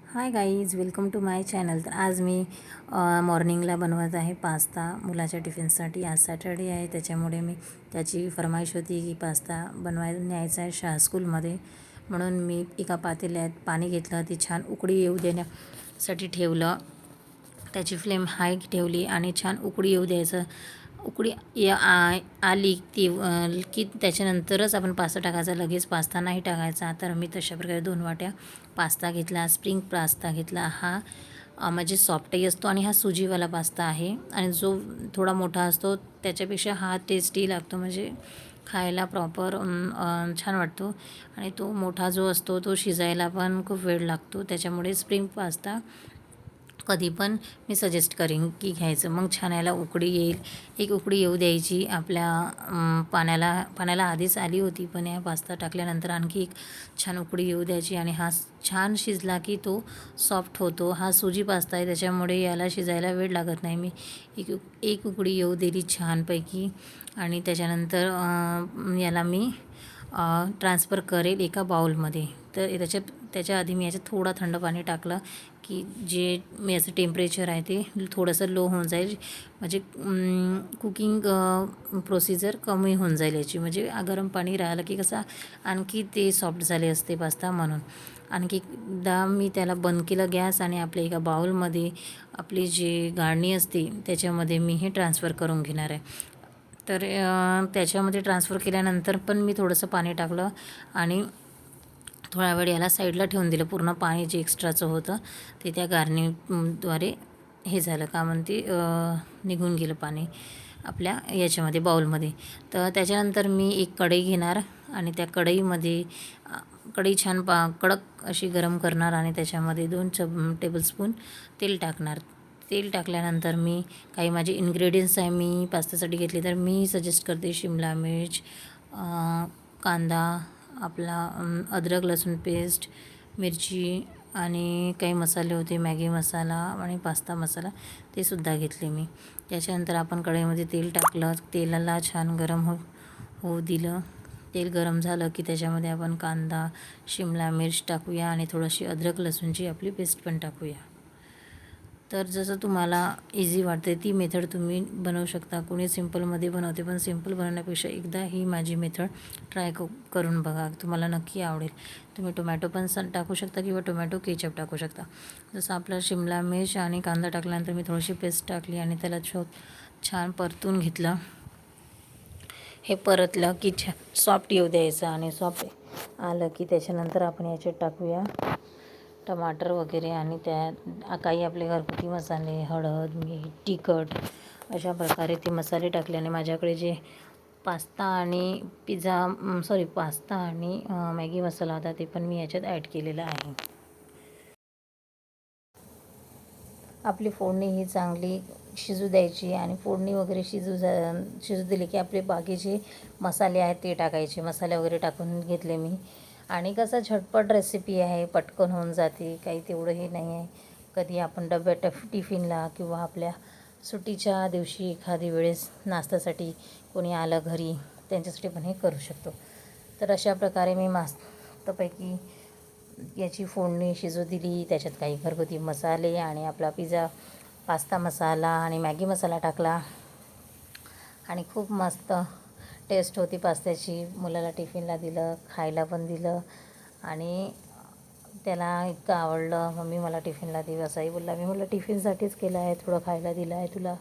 High guys, welcome to my channel. तर आज मी मॉर्निंगला बनवत आहे पास्ता मुलाच्या टिफिनसाठी. आज सॅटर्डे आहे, त्याच्यामुळे मी त्याची फरमाईश होती की पास्ता बनवायला न्यायचा आहे शाळा स्कूलमध्ये. म्हणून मी एका पातेल्यात पाणी घेतलं, ती छान उकळी येऊ देण्यासाठी ठेवलं. त्याची फ्लेम हाय ठेवली आणि छान उकळी येऊ द्यायचं. उकळी आली ती की त्याच्यानंतरच आपण पास्ता टाकायचा, लगेच पास्ता नाही टाकायचा. तर मी तशा प्रकारे 2 वाट्या पास्ता घेतला, स्प्रिंग पास्ता घेतला. हा म्हणजे सॉफ्टही असतो आणि हा सुजीवाला पास्ता आहे. आणि जो थोडा मोठा असतो त्याच्यापेक्षा हा टेस्टी लागतो, म्हणजे खायला प्रॉपर छान वाटतो. आणि तो मोठा जो असतो तो शिजायला पण खूप वेळ लागतो. त्याच्यामुळे स्प्रिंग पास्ता कधी पण मी सजेस्ट करीन की घ्यायचं. मग छान याला उकळी येईल, एक उकळी येऊ द्यायची. आपल्या पाण्याला आधीच आली होती, पण या पास्ता टाकल्यानंतर आणखी एक छान उकळी येऊ द्यायची. आणि हा छान शिजला की तो सॉफ्ट होतो. हा सुजी पास्ता आहे, त्याच्यामुळे याला शिजायला वेळ लागत नाही. मी एक उकळी येऊ दिली छानपैकी. आणि त्याच्यानंतर याला मी ट्रान्सफर करेल एका बाउलमध्ये. तर त्याच्या आधी मी याच्यात थोडा थंड पाणी टाकलं की जे मी याचं टेम्परेचर आहे ते थोडंसं लो होऊन जाईल, म्हणजे कुकिंग प्रोसिजर कमी होऊन जाईल याची. म्हणजे गरम पाणी राहिलं की कसं आणखी ते सॉफ्ट झाले असते पास्ता. म्हणून आणखी एकदा मी त्याला बंद केलं गॅस आणि आपल्या एका बाउलमध्ये आपली जी गाळणी असते त्याच्यामध्ये मी हे ट्रान्सफर करून घेणार आहे. तर त्याच्यामध्ये ट्रान्सफर केल्यानंतर पण मी थोडंसं पाणी टाकलं आणि थोडा वेळ याला साईडला ठेवून दिलं. पूर्ण पाणी जे एक्स्ट्राचं होतं ते त्या गारणीद्वारे हे झालं, का म्हणते निघून गेलं पाणी आपल्या याच्यामध्ये बाउलमध्ये. तर त्याच्यानंतर मी एक कढई घेणार आणि त्या कढईमध्ये कढई छान कडक अशी गरम करणार आणि त्याच्यामध्ये 2 टेबलस्पून तेल टाकणार. तेल टाकल्यानंतर मी काही माझे इन्ग्रेडियंट्स आहे मी पास्त्यासाठी घेतले. तर मी सजेस्ट करते शिमला मिर्च, कांदा, आपला अद्रक लसूण पेस्ट, मिरची आणि काही मसाले होते, मॅगी मसाला आणि पास्ता मसाला, ते सुद्धा घेतले मी. त्याच्यानंतर आपण कढईमध्ये तेल टाकलं, तेलाला छान गरम होऊ दिलं. तेल गरम झालं की त्याच्यामध्ये आपण कांदा, शिमला मिर्च टाकूया आणि थोडीशी अद्रक लसूणची आपली पेस्ट पण टाकूया. तर जसं तुम्हाला इझी वाटते ती मेथड तुम्ही बनवू शकता. कोणी सिम्पलमध्ये बनवते, पण सिम्पल बनवण्यापेक्षा एकदा ही माझी मेथड ट्राय करून बघा, तुम्हाला नक्की आवडेल. तुम्ही टोमॅटो पण टाकू शकता किंवा टोमॅटो केचप टाकू शकता. जसं आपला शिमला मिर्च आणि कांदा टाकल्यानंतर मी थोडीशी पेस्ट टाकली आणि त्याला छान परतून घेतलं. हे परतलं की सॉफ्ट येऊ द्यायचं आणि सॉफ्ट आलं की त्याच्यानंतर आपण याच्यात टाकूया टमाटर वगैरे आणि त्या काही आपले घरगुती मसाले, हळद, मीठ, तिखट, अशा प्रकारे ते मसाले टाकल्याने माझ्याकडे जे पास्ता आणि पास्ता आणि मॅगी मसाला होता ते पण मी याच्यात ॲड केलेला आहे. आपली फोडणी ही चांगली शिजू द्यायची आणि फोडणी वगैरे शिजू दिली की आपले बाकीचे मसाले आहेत ते टाकायचे. मसाले वगैरे टाकून घेतले मी. आणि कसं झटपट रेसिपी आहे, पटकन होऊन जाते, काही तेवढंही नाही आहे. कधी आपण डब्यात टिफिनला किंवा आपल्या सुट्टीच्या दिवशी एखादी वेळेस नाश्त्यासाठी कोणी आलं घरी त्यांच्यासाठी पण हे करू शकतो. तर अशा प्रकारे मी मस्तपैकी याची फोडणी शिजू दिली. त्याच्यात काही घरगुती मसाले आणि आपला पास्ता मसाला आणि मॅगी मसाला टाकला आणि खूप मस्त टेस्ट होती पास्त्याची. मुलाला टिफिनला दिलं, खायला पण दिलं आणि त्याला इतकं आवडलं. मम्मी मला टिफिनला दे असंही बोलला. मी म्हटलं टिफिनसाठीच केलं आहे, थोडं खायला दिलं आहे तुला.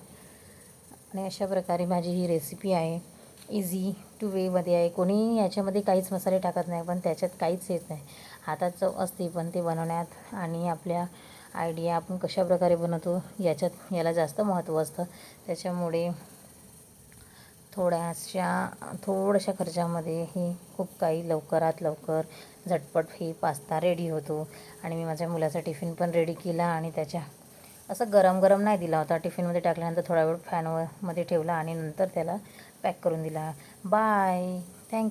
आणि अशा प्रकारे माझी ही रेसिपी आहे. इझी टू वेमध्ये आहे. कोणी याच्यामध्ये काहीच मसाले टाकत नाही, पण त्याच्यात काहीच येत नाही. हातात चव असते, पण ते बनवण्यात आणि आपल्या आयडिया आपण कशाप्रकारे बनवतो याला जास्त महत्त्व असतं. त्याच्यामुळे थोड्याशा खर्चामध्ये ही खूप काही लवकरात लवकर झटपट ही पास्ता रेडी होतो. आणि मी माझ्या मुलाचा टिफिन पण रेडी केला आणि असं गरम गरम नाही दिला होता. टिफिनमध्ये टाकल्यानंतर थोडा वेळ मध्ये ठेवला आणि नंतर त्याला पॅक करून दिला. Bye, thank you.